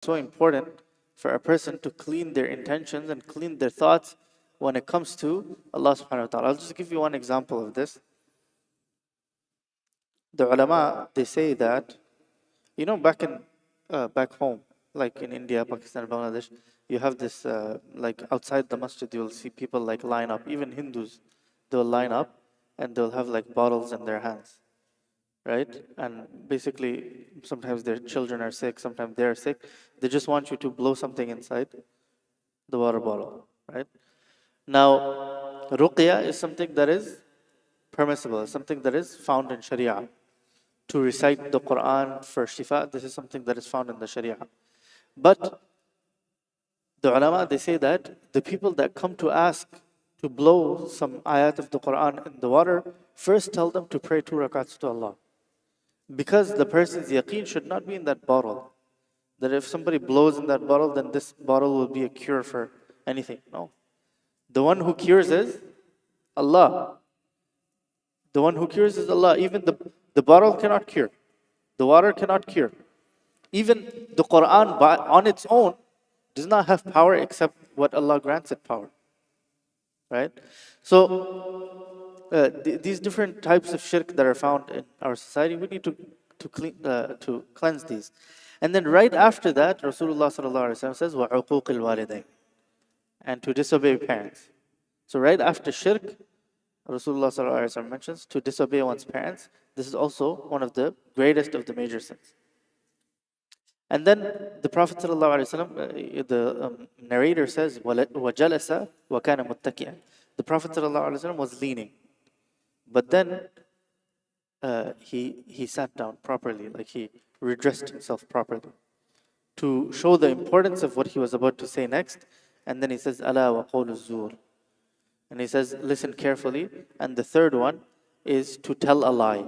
so important for a person to clean their intentions and clean their thoughts when it comes to Allah subhanahu wa ta'ala. I'll just give you one example of this. The ulama, they say that, back home, like in India, Pakistan, Bangladesh, you have this, like outside the masjid, you'll see people like line up, even Hindus, they'll line up and they'll have like bottles in their hands, right? And basically, sometimes their children are sick, sometimes they're sick. They just want you to blow something inside the water bottle, right? Now, ruqya is something that is permissible, something that is found in Sharia. To recite the Quran for shifa, this is something that is found in the Sharia. But the ulama, they say that the people that come to ask to blow some ayat of the Quran in the water, first tell them to pray 2 rakats to Allah. Because the person's yaqeen should not be in that bottle. That if somebody blows in that bottle, then this bottle will be a cure for anything. No. The one who cures is Allah. The one who cures is Allah. Even the bottle cannot cure. The water cannot cure. Even the Quran on its own does not have power except what Allah grants it power. Right? So, these different types of shirk that are found in our society, we need to cleanse these. And then right after that, Rasulullah says, وَعُقُوقِ الْوَالِدَيْنِ, and to disobey parents. So right after shirk, Rasulullah mentions to disobey one's parents. This is also one of the greatest of the major sins. And then the Prophet the narrator says, وَجَلَسَ وَكَانَ مُتَّكِئًا. The Prophet was leaning, but then he sat down properly, like he redressed himself properly to show the importance of what he was about to say next. And then he says, أَلَا وَقَوْلُ الزُّورِ. And he says, listen carefully. And the third one is to tell a lie.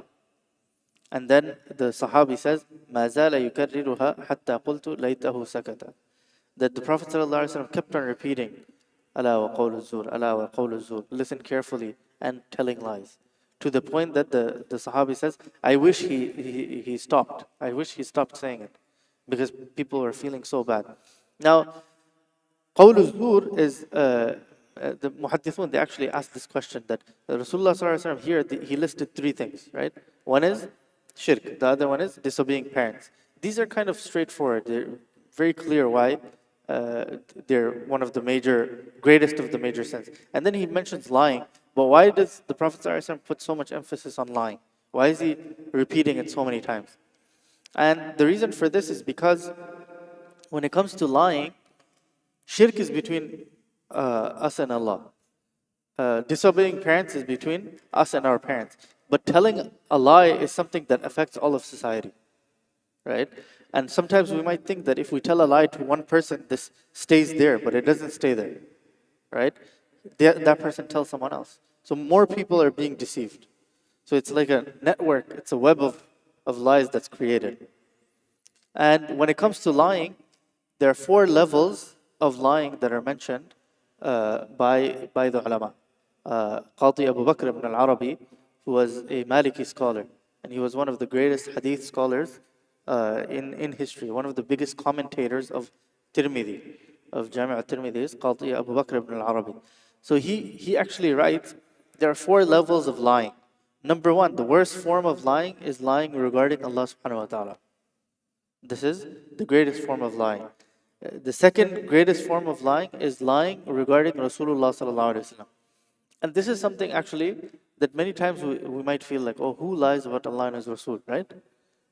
And then the Sahabi says, مَا زَالَ يُكَرِّرُهَا حَتَّى قُلْتُ لَيْتَهُ سَكَتَ. That the Prophet ﷺ kept on repeating, أَلَا وَقَوْلُ الزُّورِ, أَلَا وَقَوْلُ الزُّورِ. Listen carefully and telling lies. To the point that the Sahabi says, I wish he stopped. I wish he stopped saying it. Because people were feeling so bad. Now, قَوْلُ الزُّورِ is... the muhaddithun, they actually asked this question, that Rasulullah ﷺ here, he listed 3 things, right? One is shirk, the other one is disobeying parents. These are kind of straightforward. They're very clear why they're one of the greatest of the major sins. And then he mentions lying. But why does the Prophet ﷺ put so much emphasis on lying? Why is he repeating it so many times? And the reason for this is because when it comes to lying, shirk is between us and Allah. Disobeying parents is between us and our parents. But telling a lie is something that affects all of society, right? And sometimes we might think that if we tell a lie to one person, this stays there, but it doesn't stay there, right? That person tells someone else. So more people are being deceived. So it's like a network, it's a web of lies that's created. And when it comes to lying, there are 4 levels of lying that are mentioned by the ulama. Qadi Abu Bakr ibn al-Arabi, who was a Maliki scholar, and he was one of the greatest hadith scholars in history, one of the biggest commentators of Tirmidhi, of Jami' al-Tirmidhi, is Qadi Abu Bakr ibn al-Arabi. So he actually writes, there are 4 levels of lying. Number 1, the worst form of lying is lying regarding Allah subhanahu wa ta'ala. This is the greatest form of lying. The second greatest form of lying is lying regarding Rasulullah sallallahu alaihi wasallam. And this is something actually that many times we might feel like, oh, who lies about Allah and His Rasul, right?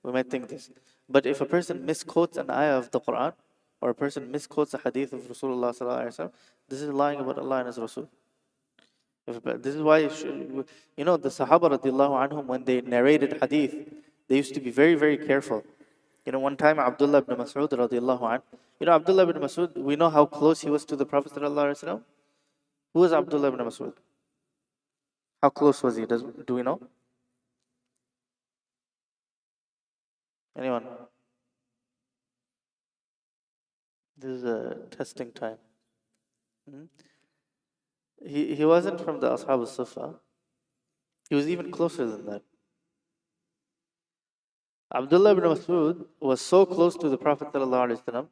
We might think this. But if a person misquotes an ayah of the Quran, or a person misquotes a hadith of Rasulullah sallallahu alaihi wasallam, this is lying about Allah and His Rasul. This is why, the Sahaba radiallahu anhum, when they narrated hadith, they used to be very, very careful. One time Abdullah ibn Mas'ud radiallahu anhu, Abdullah ibn Mas'ud, we know how close he was to the Prophet sallallahu alaihi wasallam. Who was Abdullah ibn Mas'ud? How close was he? Do we know? Anyone? This is a testing time. He wasn't from the Ashab al-Sufa. He was even closer than that. Abdullah ibn Mas'ud was so close to the Prophet ﷺ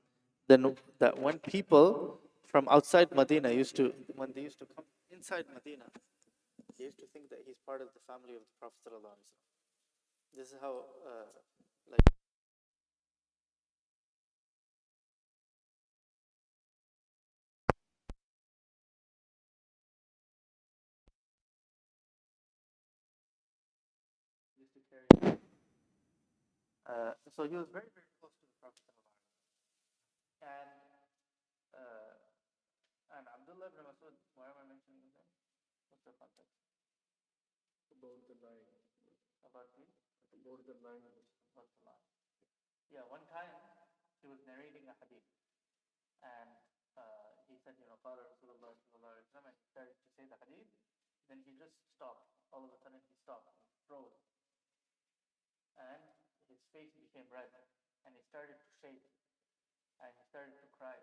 then that when people from outside Medina when they used to come inside Medina, they used to think that he's part of the family of the Prophet sallallahu alaihi wasallam. This is how, like, used to carry. So he was very, very close to the Prophet sallallahu alaihi wasallam. Uh, and Abdullah ibn Masud, why am I mentioning his name? What's the context? About the line. About me? About the line. About the line. Yeah, one time he was narrating a hadith, and he said, قال رسول الله صلى الله عليه وسلم, and he started to say the hadith, then he just stopped. All of a sudden he stopped, and froze, and his face became red, and he started to shake, and he started to cry,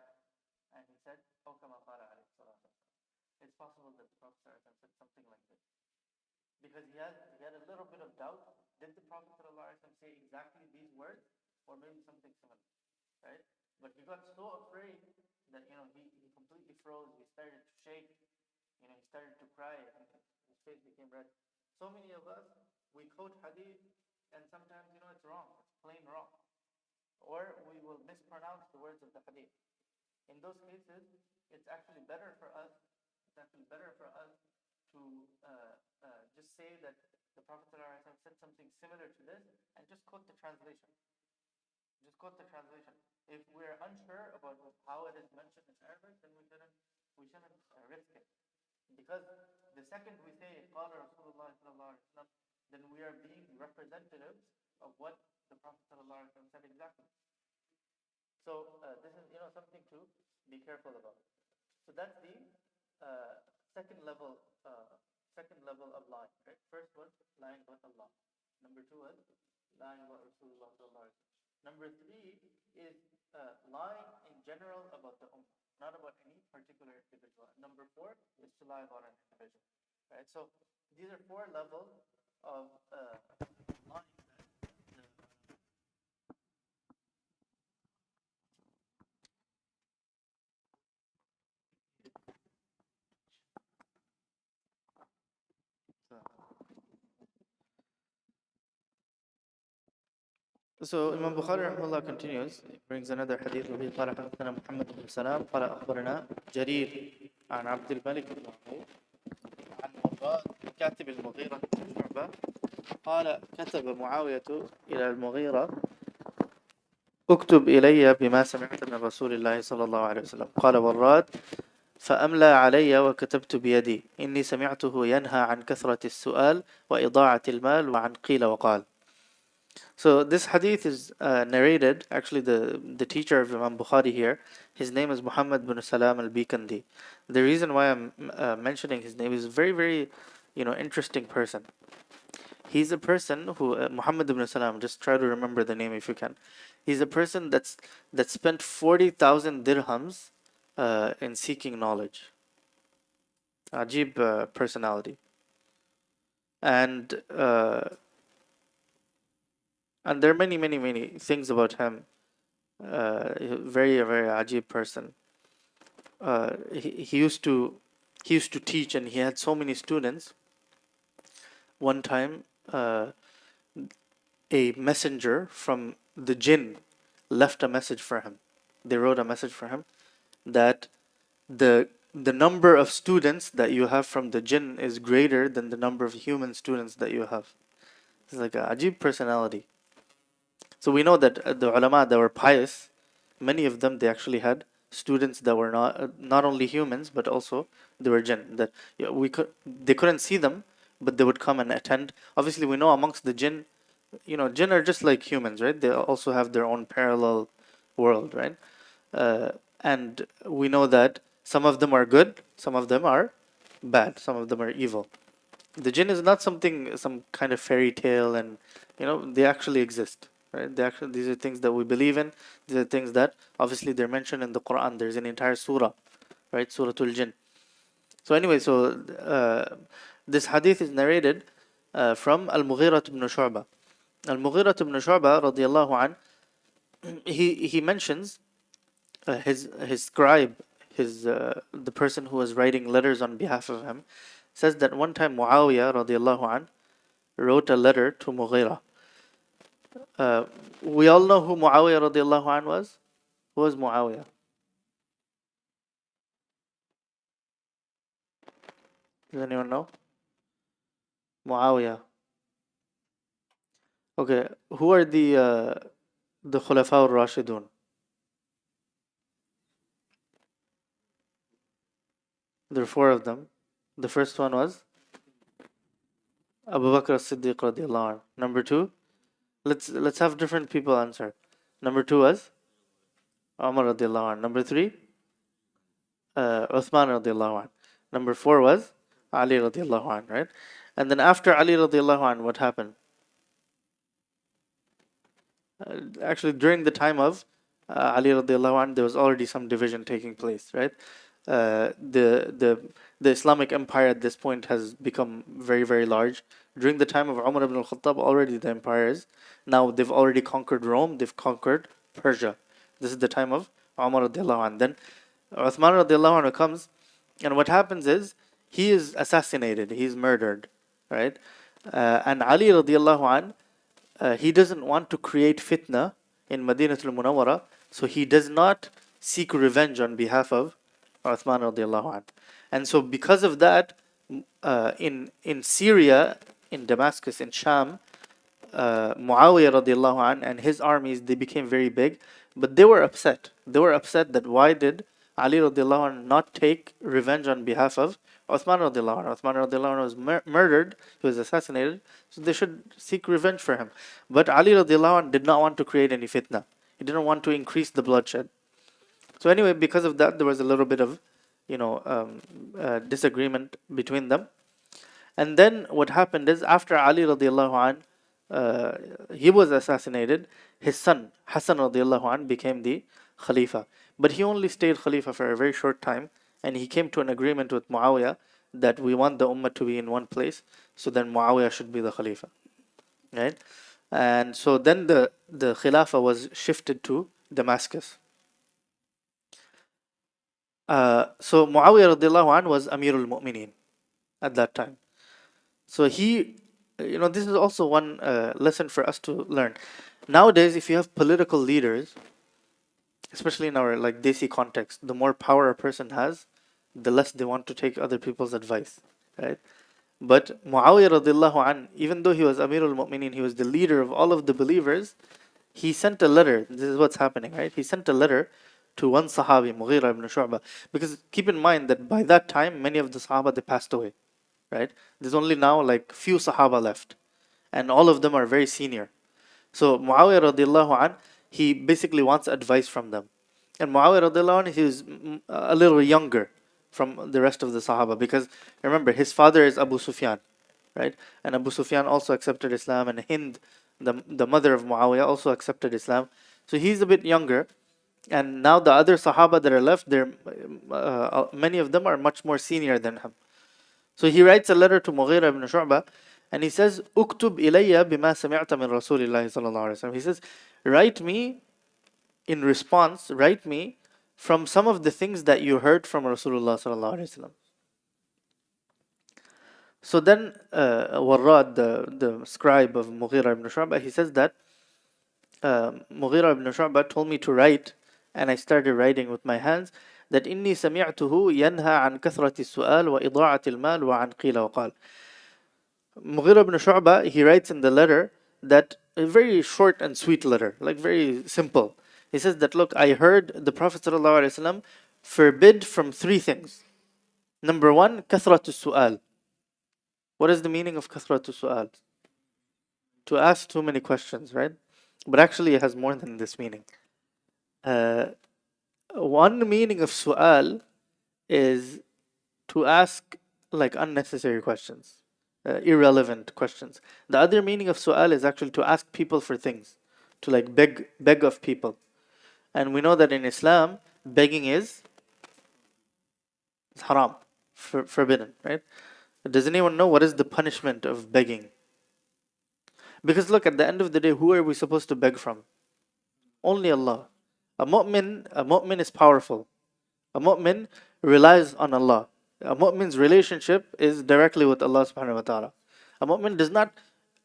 and he said, "Oh, kama qala alayhi salatu wassalam." It's possible that the Prophet said something like this, because he had a little bit of doubt. Did the Prophet say exactly these words, or maybe something similar, right? But he got so afraid that he completely froze. He started to shake. He started to cry, and his face became red. So many of us, we quote hadith, and sometimes it's wrong. It's plain wrong, or we will mispronounce the words of the hadith. In those cases, it's actually better for us. It's actually better for us to just say that the Prophet ﷺ said something similar to this, and just quote the translation. Just quote the translation. If we're unsure about how it is mentioned in Arabic, then we shouldn't risk it. Because the second we say قال رسول الله صلى الله عليه وسلم, then we are being representatives of what the Prophet ﷺ said exactly. So this is something to be careful about. So that's the second level of lying. Right? First was lying about Allah. Number two was lying about Rasulullah sallallahu alaihi wasallam. Number three is lying in general about the ummah, not about any particular individual. Number four is to lie about an individual. Right? So these are four levels of lying. So Imam Bukhari rahimahullah continues, he brings another hadith where he قال حدثنا محمد بن سلام قال أخبرنا جرير عن عبد الملك بن عمرو عن مراد كاتب المغيرة بن شعبة قال كتب معاوية إلى المغيرة اكتب إلي بما سمعت من رسول الله صلى الله عليه وسلم. قال وراد فأملى علي وكتبت بيدي إني سمعته ينهى عن كثرة السؤال وإضاعة المال وعن قيل وقال. So this hadith is narrated, actually the teacher of Imam Bukhari here, his name is Muhammad bin Salam al-Bikandi. The reason why I'm mentioning his name is a very, very, interesting person. He's a person who, Muhammad ibn Salam, just try to remember the name if you can. He's a person that spent 40,000 dirhams in seeking knowledge. Ajib personality. And there are many, many, many things about him. Very, very ajib person. He used to teach, and he had so many students. One time, a messenger from the jinn left a message for him. They wrote a message for him that the number of students that you have from the jinn is greater than the number of human students that you have. It's like a ajib personality. So we know that the ulama that were pious, many of them, they actually had students that were not only humans, but also they were jinn. That they couldn't see them, but they would come and attend. Obviously, we know amongst the jinn, jinn are just like humans, right? They also have their own parallel world, right? And we know that some of them are good, some of them are bad, some of them are evil. The jinn is not some kind of fairy tale, and they actually exist. Right? These are things that we believe in. These are things that obviously they're mentioned in the Quran. There's an entire surah, right? Surah Al-Jinn. So anyway, this hadith is narrated from Al-Mughira ibn Shu'bah. Al-Mughira ibn Shu'bah radiyallahu an, he mentions his scribe, the person who was writing letters on behalf of him, says that one time Muawiyah radiallahu an wrote a letter to Mughira. We all know who Muawiyah radiallahu an was. Who was Muawiyah? Does anyone know? Muawiyah. Okay, who are the Khulafa al-Rashidun? There are four of them. The first one was Abu Bakr as-Siddiq radiallahu anh. Number two, let's have different people answer. Number two was Umar radiallahu anh. Number three, Uthman radiallahu anh. Number four was Ali radiallahu anh, right? And then after Ali radiallahu anh, what happened? Actually, during the time of Ali radiallahu anh, there was already some division taking place, right? The Islamic empire at this point has become very, very large. During the time of Umar ibn al-Khattab, already the empires, now they've already conquered Rome, they've conquered Persia. This is the time of Umar radiallahu anh. Then Uthman radiallahu anh comes, and what happens is, he is assassinated, he's murdered, right? And Ali radiallahu anh, he doesn't want to create fitna in Madinatul Munawwara, so he does not seek revenge on behalf of Uthman radiallahu anh. And so because of that, in Syria, in Damascus, in Sham, Muawiyah radiallahu anh and his armies, they became very big, but they were upset. They were upset that why did Ali radiallahu anh not take revenge on behalf of Uthman radiallahu anh. Uthman radiallahu anh was murdered, he was assassinated, so they should seek revenge for him. But Ali radiallahu anh did not want to create any fitna. He didn't want to increase the bloodshed. So anyway, because of that, there was a little bit of, disagreement between them. And then what happened is, after Ali radiallahu anh, he was assassinated, his son Hassan radiallahu anh became the Khalifa. But he only stayed Khalifa for a very short time, and he came to an agreement with Muawiyah that we want the Ummah to be in one place, so then Muawiyah should be the Khalifa. Right? And so then the Khilafah was shifted to Damascus. So Muawiyah radiallahu anh was Amirul Mu'mineen at that time. So he, this is also one lesson for us to learn. Nowadays, if you have political leaders, especially in our Desi context, the more power a person has, the less they want to take other people's advice, right? But Muawiyah radiallahu anh, even though he was Amirul Mu'mineen, he was the leader of all of the believers, he sent a letter. This is what's happening, right? He sent a letter to one Sahabi, Mughira ibn Shu'bah. Because keep in mind that by that time, many of the Sahaba, they passed away, right? There's only now few Sahaba left. And all of them are very senior. So Muawiyah radiallahu anh, he basically wants advice from them. And Muawiyah radiallahu anh, he was a little younger from the rest of the Sahaba. Because remember, his father is Abu Sufyan, right? And Abu Sufyan also accepted Islam. And Hind, the mother of Muawiyah, also accepted Islam. So he's a bit younger. And now the other Sahaba that are left, many of them are much more senior than him. So he writes a letter to Mughira ibn Shu'bah, and he says, "Uktub ilayya bima sami'ta min Rasulillahi sallallahu alaihi wasallam." He says, write me from some of the things that you heard from Rasulullah sallallahu alaihi wasallam. So then, Warrad, the scribe of Mughira ibn Shu'bah, he says that Mughira ibn Shu'bah told me to write, and I started writing with my hands, that إني سمعته ينهى عن كثرة السؤال وإضاعة المال وعن قيل وقال. Mughira ibn Shu'bah, he writes in the letter that, a very short and sweet letter, very simple. He says that, look, I heard the Prophet ﷺ forbid from three things. Number one, كثرة السؤال. What is the meaning of كثرة السؤال? To ask too many questions, right? But actually it has more than this meaning. One meaning of su'al is to ask unnecessary questions, irrelevant questions. The other meaning of su'al is actually to ask people for things, to beg of people. And we know that in Islam, begging is haram, forbidden, right? Does anyone know what is the punishment of begging? Because look, at the end of the day, who are we supposed to beg from? Only Allah. A mu'min is powerful. A mu'min relies on Allah. A mu'min's relationship is directly with Allah subhanahu wa ta'ala. A mu'min does not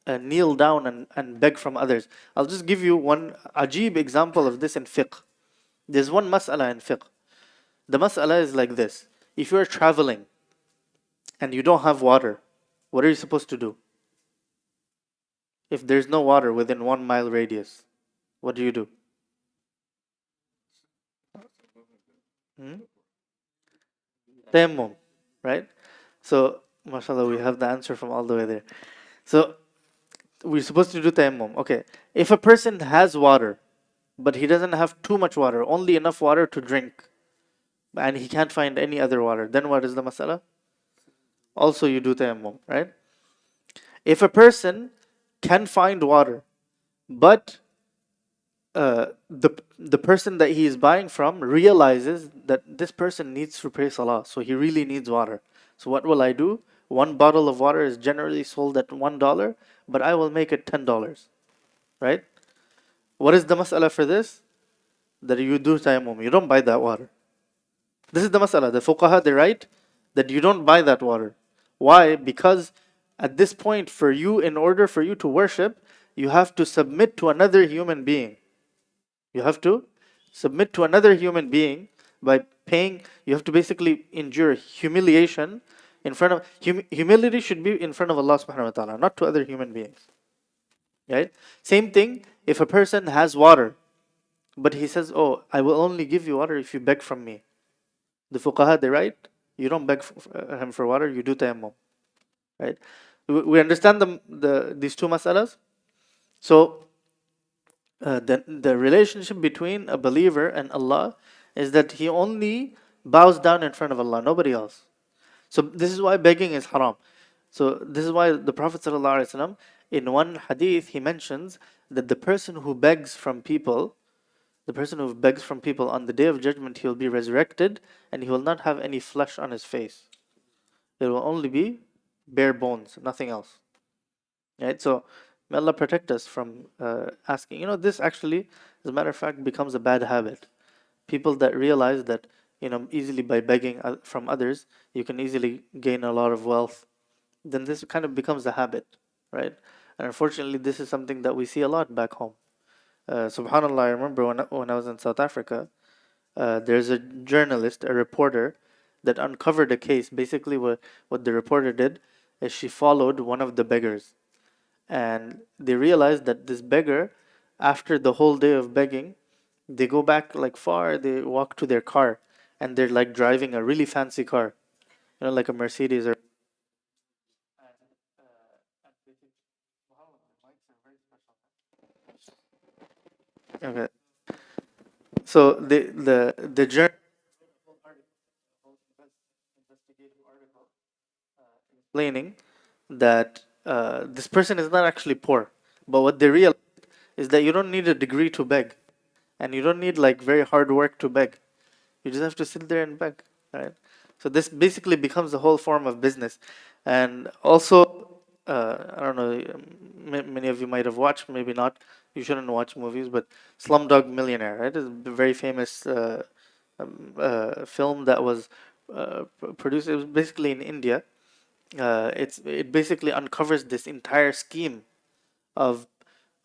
kneel down and beg from others. I'll just give you one ajib example of this in fiqh. There's one mas'ala in fiqh. The mas'ala is like this. If you're traveling and you don't have water, what are you supposed to do? If there's no water within 1 mile radius, what do you do? Hmm? Tayammum, right? So, mashallah, we have the answer from all the way there. So, we're supposed to do tayammum. Okay. If a person has water, but he doesn't have too much water, only enough water to drink, and he can't find any other water, then what is the masala? Also, you do tayammum, right? If a person can find water, but the person that he is buying from realizes that this person needs to pray salah, so he really needs water. So what will I do? One bottle of water is generally sold at $1, but I will make it $10, right? What is the mas'ala for this? That you do tayammum. You don't buy that water. This is the mas'ala. The fuqaha, they write that you don't buy that water. Why? Because at this point, for you, in order for you to worship, you have to submit to another human being. You have to submit to another human being by paying. You have to basically endure humiliation in front of. Humility should be in front of Allah subhanahu wa ta'ala, not to other human beings. Right? Same thing, if a person has water, but he says, oh, I will only give you water if you beg from me. The fuqaha, they write, you don't beg him for water, you do tayammum. Right? We understand these two masalas. So, the relationship between a believer and Allah is that he only bows down in front of Allah, nobody else. So this is why begging is haram. So this is why the Prophet ﷺ, in one hadith, he mentions that the person who begs from people, on the day of judgment, he will be resurrected and he will not have any flesh on his face. It will only be bare bones, nothing else. Right? So may Allah protect us from asking. This actually, as a matter of fact, becomes a bad habit. People that realize that, easily by begging from others, you can easily gain a lot of wealth, then this kind of becomes a habit, right? And unfortunately, this is something that we see a lot back home. Subhanallah, I remember when I was in South Africa, there's a journalist, a reporter, that uncovered a case. Basically, what the reporter did is she followed one of the beggars. And they realized that this beggar, after the whole day of begging, they go back like far, they walk to their car, and they're like driving a really fancy car, like a Mercedes or. Okay. So the journal explaining that this person is not actually poor, but what they realize is that you don't need a degree to beg, and you don't need like very hard work to beg. You just have to sit there and beg, right? So this basically becomes a whole form of business, and also I don't know, many of you might have watched, maybe not. You shouldn't watch movies, but Slumdog Millionaire, right? It's a very famous film that was produced. It was basically in India. It basically uncovers this entire scheme of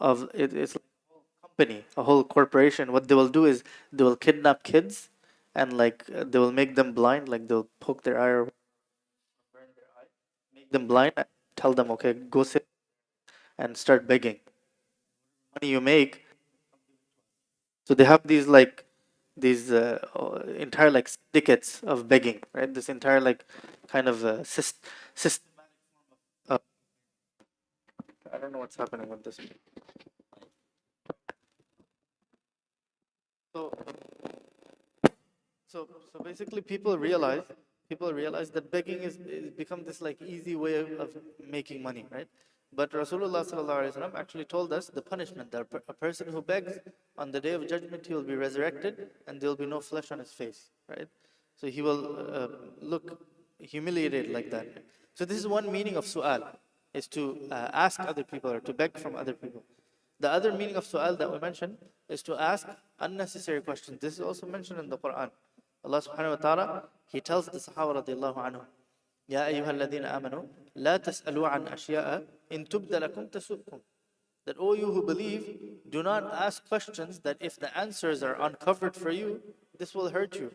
it's like a company, a whole corporation. What they will do is they will kidnap kids, and like they will make them blind, like they'll poke their eye or make them blind, and tell them, okay, go sit and start begging. Money you make. So they have these entire like syndicates of begging, right? This entire like kind of system. Uh, I don't know what's happening with this. So so basically, people realize that begging is become this like easy way of making money, right? But Rasulullah sallallahu alaihi wasallam actually told us the punishment that a person who begs on the day of judgment, he will be resurrected and there will be no flesh on his face, right? So he will look humiliated like that. So this is one meaning of su'al, is to ask other people or to beg from other people. The other meaning of su'al that we mentioned is to ask unnecessary questions. This is also mentioned in the Quran. Allah subhanahu wa ta'ala, He tells the Sahaba radiallahu anhu, يَا أَيُّهَا الَّذِينَ آمَنُوا لَا تَسْأَلُوا عَنْ أَشْيَاءَ إِن تُبْدَ لَكُمْ تَسُؤْكُمْ. That, O you who believe, do not ask questions that if the answers are uncovered for you, this will hurt you.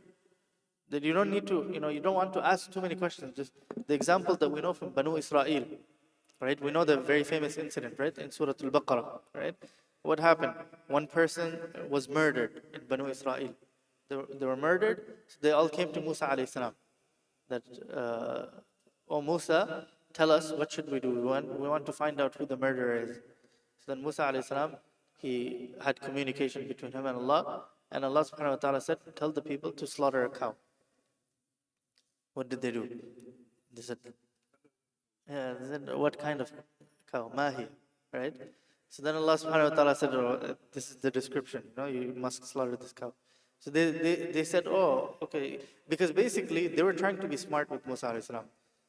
That you don't need to, you don't want to ask too many questions. Just the example that we know from Banu Israel, right? We know the very famous incident, right? In Surah Al-Baqarah, right? What happened? One person was murdered in Banu Israel. They were murdered, so they all came to Musa alayhi salam. That, oh Musa, tell us, what should we do? We want to find out who the murderer is. So then Musa alayhi salam, he had communication between him and Allah subhanahu wa ta'ala said, tell the people to slaughter a cow. What did they do? They said, what kind of cow? Mahi, right? So then Allah subhanahu wa ta'ala said, oh, this is the description, you must slaughter this cow. So they said, oh, okay, because basically they were trying to be smart with Musa alayhi salam.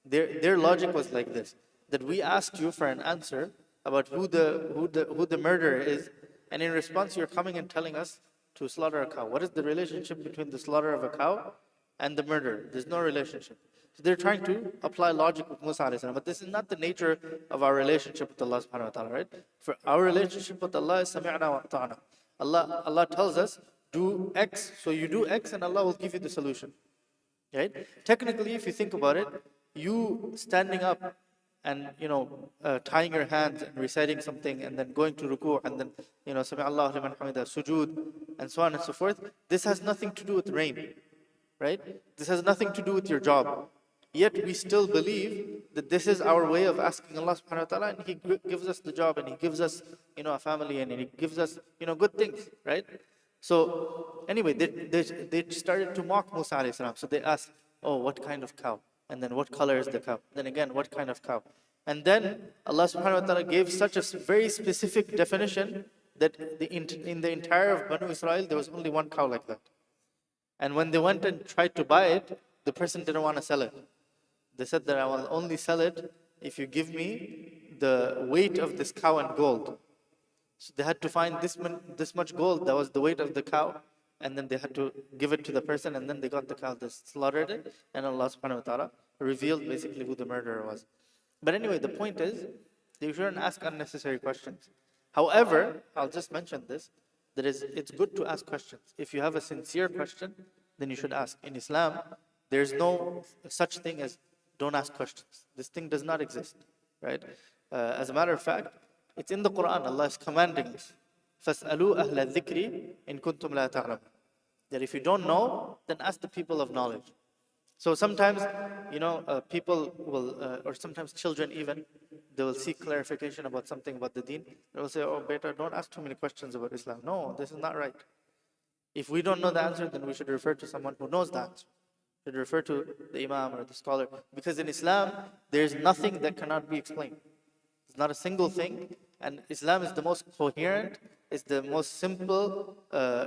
Their logic was like this, that we asked you for an answer about who the murderer is, and in response you're coming and telling us to slaughter a cow. What is the relationship between the slaughter of a cow and the murder? There's no relationship. So they're trying to apply logic with Musa alayhi salam, but this is not the nature of our relationship with Allah subhanahu wa ta'ala, right? For our relationship with Allah is sami'na wa ata'na. Allah tells us, do X, so you do X and Allah will give you the solution. Right? Technically, if you think about it, you standing up and tying your hands and reciting something and then going to ruku' and then Sami Allahu liman hamida, sujood, and so on and so forth, this has nothing to do with rain. Right? This has nothing to do with your job. Yet we still believe that this is our way of asking Allah subhanahu wa ta'ala, and He gives us the job, and He gives us a family, and He gives us good things, right? So anyway, they started to mock Musa alayhi salam. So they asked, oh, what kind of cow? And then what color is the cow? Then again, what kind of cow? And then Allah subhanahu wa ta'ala gave such a very specific definition that in the entire of Banu Israel, there was only one cow like that. And when they went and tried to buy it, the person didn't want to sell it. They said that I will only sell it if you give me the weight of this cow in gold. So they had to find this much gold that was the weight of the cow, and then they had to give it to the person, and then they got the cow, they slaughtered it, and Allah subhanahu wa ta'ala revealed basically who the murderer was. But anyway, the point is, you shouldn't ask unnecessary questions. However, I'll just mention this, that it's good to ask questions. If you have a sincere question, then you should ask. In Islam, there's no such thing as don't ask questions. This thing does not exist, right? As a matter of fact, it's in the Quran. Allah is commanding us, فَاسْأَلُوا أَهْلَ الذِّكْرِ إِن كُنْتُمْ لَا تَعْلَمُونَ. That if you don't know, then ask the people of knowledge. So sometimes, people will, or sometimes children even, they will seek clarification about something about the deen. They will say, oh, beta, don't ask too many questions about Islam. No, this is not right. If we don't know the answer, then we should refer to someone who knows the answer. We should refer to the imam or the scholar. Because in Islam, there's nothing that cannot be explained. It's not a single thing. And Islam is the most coherent, it's the most simple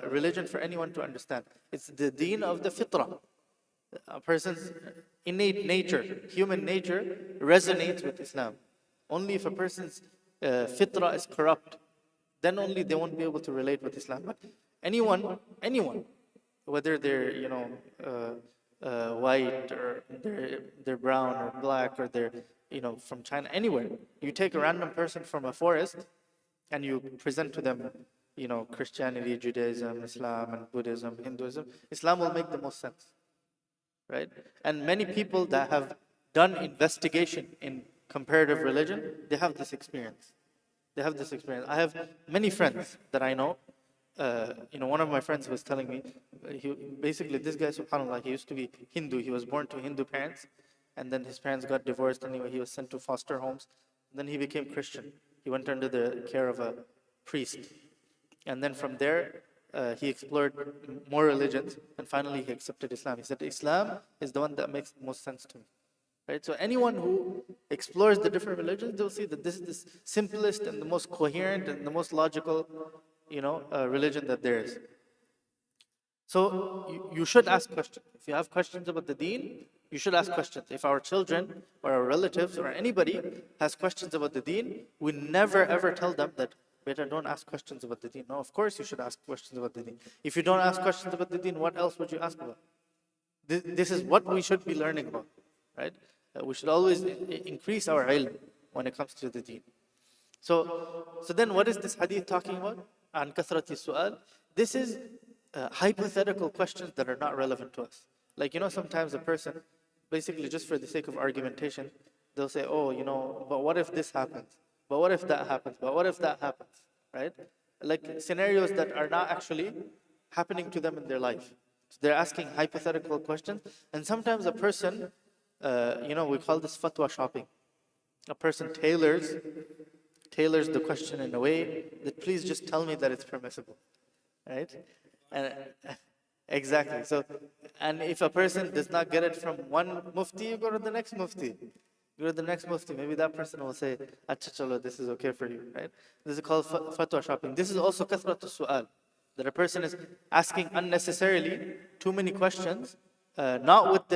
religion for anyone to understand. It's the deen of the fitrah. A person's innate nature, human nature, resonates with Islam. Only if a person's fitrah is corrupt, then only they won't be able to relate with Islam. But anyone, whether they're white or they're brown or black or they're from China, anywhere, you take a random person from a forest and you present to them Christianity, Judaism, Islam, and Buddhism, Hinduism, Islam will make the most sense. Right? And many people that have done investigation in comparative religion, they have this experience. I have many friends that I know. One of my friends was telling me, basically this guy, subhanAllah, he used to be Hindu. He was born to Hindu parents, and then his parents got divorced, and he was sent to foster homes. Then he became Christian. He went under the care of a priest. And then from there, he explored more religions, and finally he accepted Islam. He said, Islam is the one that makes the most sense to me. Right? So anyone who explores the different religions, they'll see that this is the simplest and the most coherent and the most logical, religion that there is. So you should ask questions. If you have questions about the deen, you should ask questions. If our children or our relatives or anybody has questions about the deen, we never ever tell them that, Beta, don't ask questions about the deen. No, of course you should ask questions about the deen. If you don't ask questions about the deen, what else would you ask about? This is what we should be learning about, right? We should always increase our ilm when it comes to the deen. So then what is this hadith talking about? An kathrati su'al. This is hypothetical questions that are not relevant to us. Like, sometimes a person, basically just for the sake of argumentation, they'll say, oh, but what if this happens? But what if that happens? But what if that happens? Right? Like scenarios that are not actually happening to them in their life. So they're asking hypothetical questions. And sometimes a person, we call this fatwa shopping. A person tailors the question in a way that please just tell me that it's permissible. Right? And exactly. So, and if a person does not get it from one mufti, you go to the next mufti. You go to the next mufti. Maybe that person will say, "Acha chalo, this is okay for you." Right? This is called fatwa shopping. This is also kathratu su'al, that a person is asking unnecessarily too many questions, not with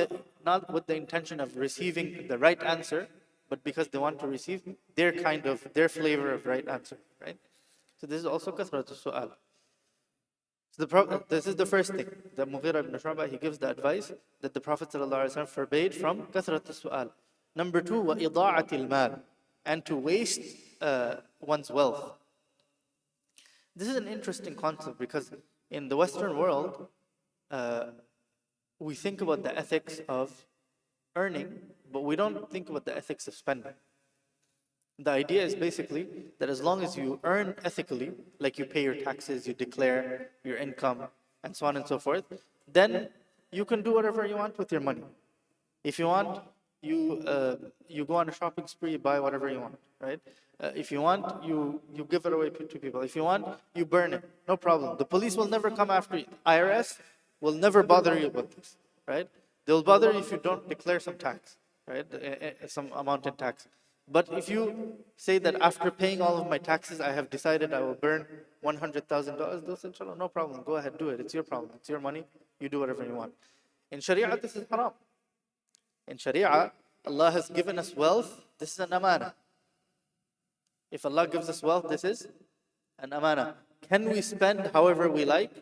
the intention of receiving the right answer, but because they want to receive their flavor of right answer. Right? So this is also kathratu su'al. This is the first thing. The Mughira ibn Shu'bah, he gives the advice that the Prophet ﷺ forbade from kathrat al-su'al. Number two, وَإِضَاعَةِ الْمَالِ, and to waste one's wealth. This is an interesting concept because in the Western world, we think about the ethics of earning, but we don't think about the ethics of spending. The idea is basically that as long as you earn ethically, like you pay your taxes, you declare your income, and so on and so forth, then you can do whatever you want with your money. If you want, you go on a shopping spree, you buy whatever you want, right? If you want, you give it away to people. If you want, you burn it. No problem. The police will never come after you. IRS will never bother you about this, right? They'll bother you if you don't declare some tax, right? Some amount in tax. But if you say that after paying all of my taxes, I have decided I will burn $100,000, they'll say, "Chalo, no problem, go ahead, do it. It's your problem. It's your money. You do whatever you want." In Sharia, this is haram. In Sharia, Allah has given us wealth. This is an amana. If Allah gives us wealth, this is an amana. Can we spend however we like?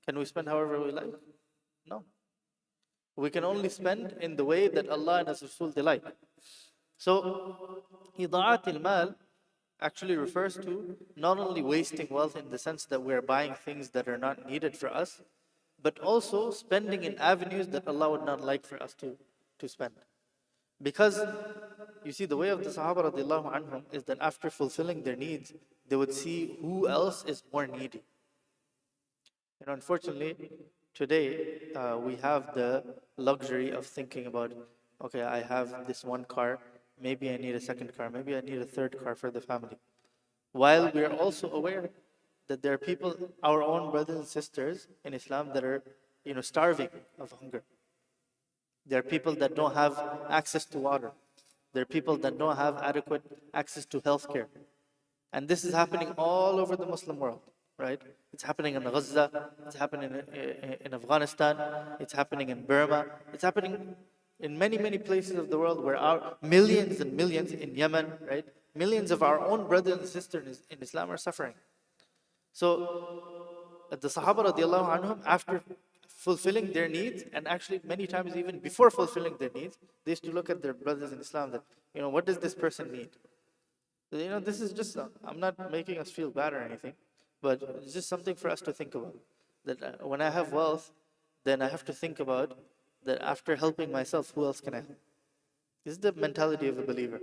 Can we spend however we like? No. We can only spend in the way that Allah and His Rasul delight. So, ida'at al-mal actually refers to not only wasting wealth in the sense that we're buying things that are not needed for us, but also spending in avenues that Allah would not like for us to spend. Because, you see, the way of the Sahaba radiallahu anhum is that after fulfilling their needs, they would see who else is more needy. Unfortunately, today we have the luxury of thinking about, okay, I have this one car, maybe I need a second car, maybe I need a third car for the family. While we are also aware that there are people, our own brothers and sisters in Islam, that are, starving of hunger. There are people that don't have access to water. There are people that don't have adequate access to healthcare. And this is happening all over the Muslim world, right? It's happening in Gaza, it's happening in Afghanistan, it's happening in Burma, it's happening in many, many places of the world where our millions and millions in Yemen, right? Millions of our own brothers and sisters in Islam are suffering. So the Sahaba radiallahu anhum, after fulfilling their needs, and actually many times even before fulfilling their needs, they used to look at their brothers in Islam that, what does this person need? This is just, I'm not making us feel bad or anything, but it's just something for us to think about. That when I have wealth, then I have to think about that after helping myself, who else can I help? This is the mentality of a believer,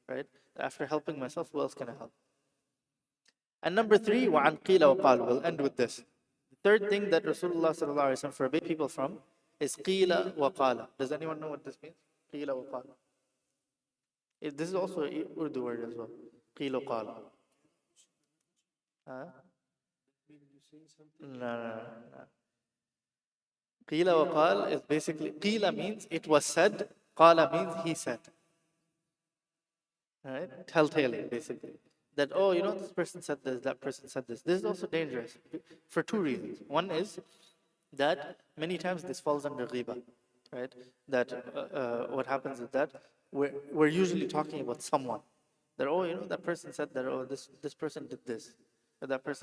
right? After helping myself, who else can I help? And number three, وَعَنْ قِيلَ وَقَالُ. We'll end with this. The third thing that Rasulullah sallallahu alaihi wasallam forbade people from is قِيلَ وَقَالَ. Does anyone know what this means? قِيلَ وَقَالَ. This is also an Urdu word as well. قِيلَ وَقَالَ. Huh? No. Qila wa qal is basically, qila means it was said, qala means he said. Right? Telltale, basically. That, this person said this, that person said this. This is also dangerous for two reasons. One is that many times this falls under ghiba, right? That what happens is that we're usually talking about someone. That, oh, that person said that, oh, this person did this, or that person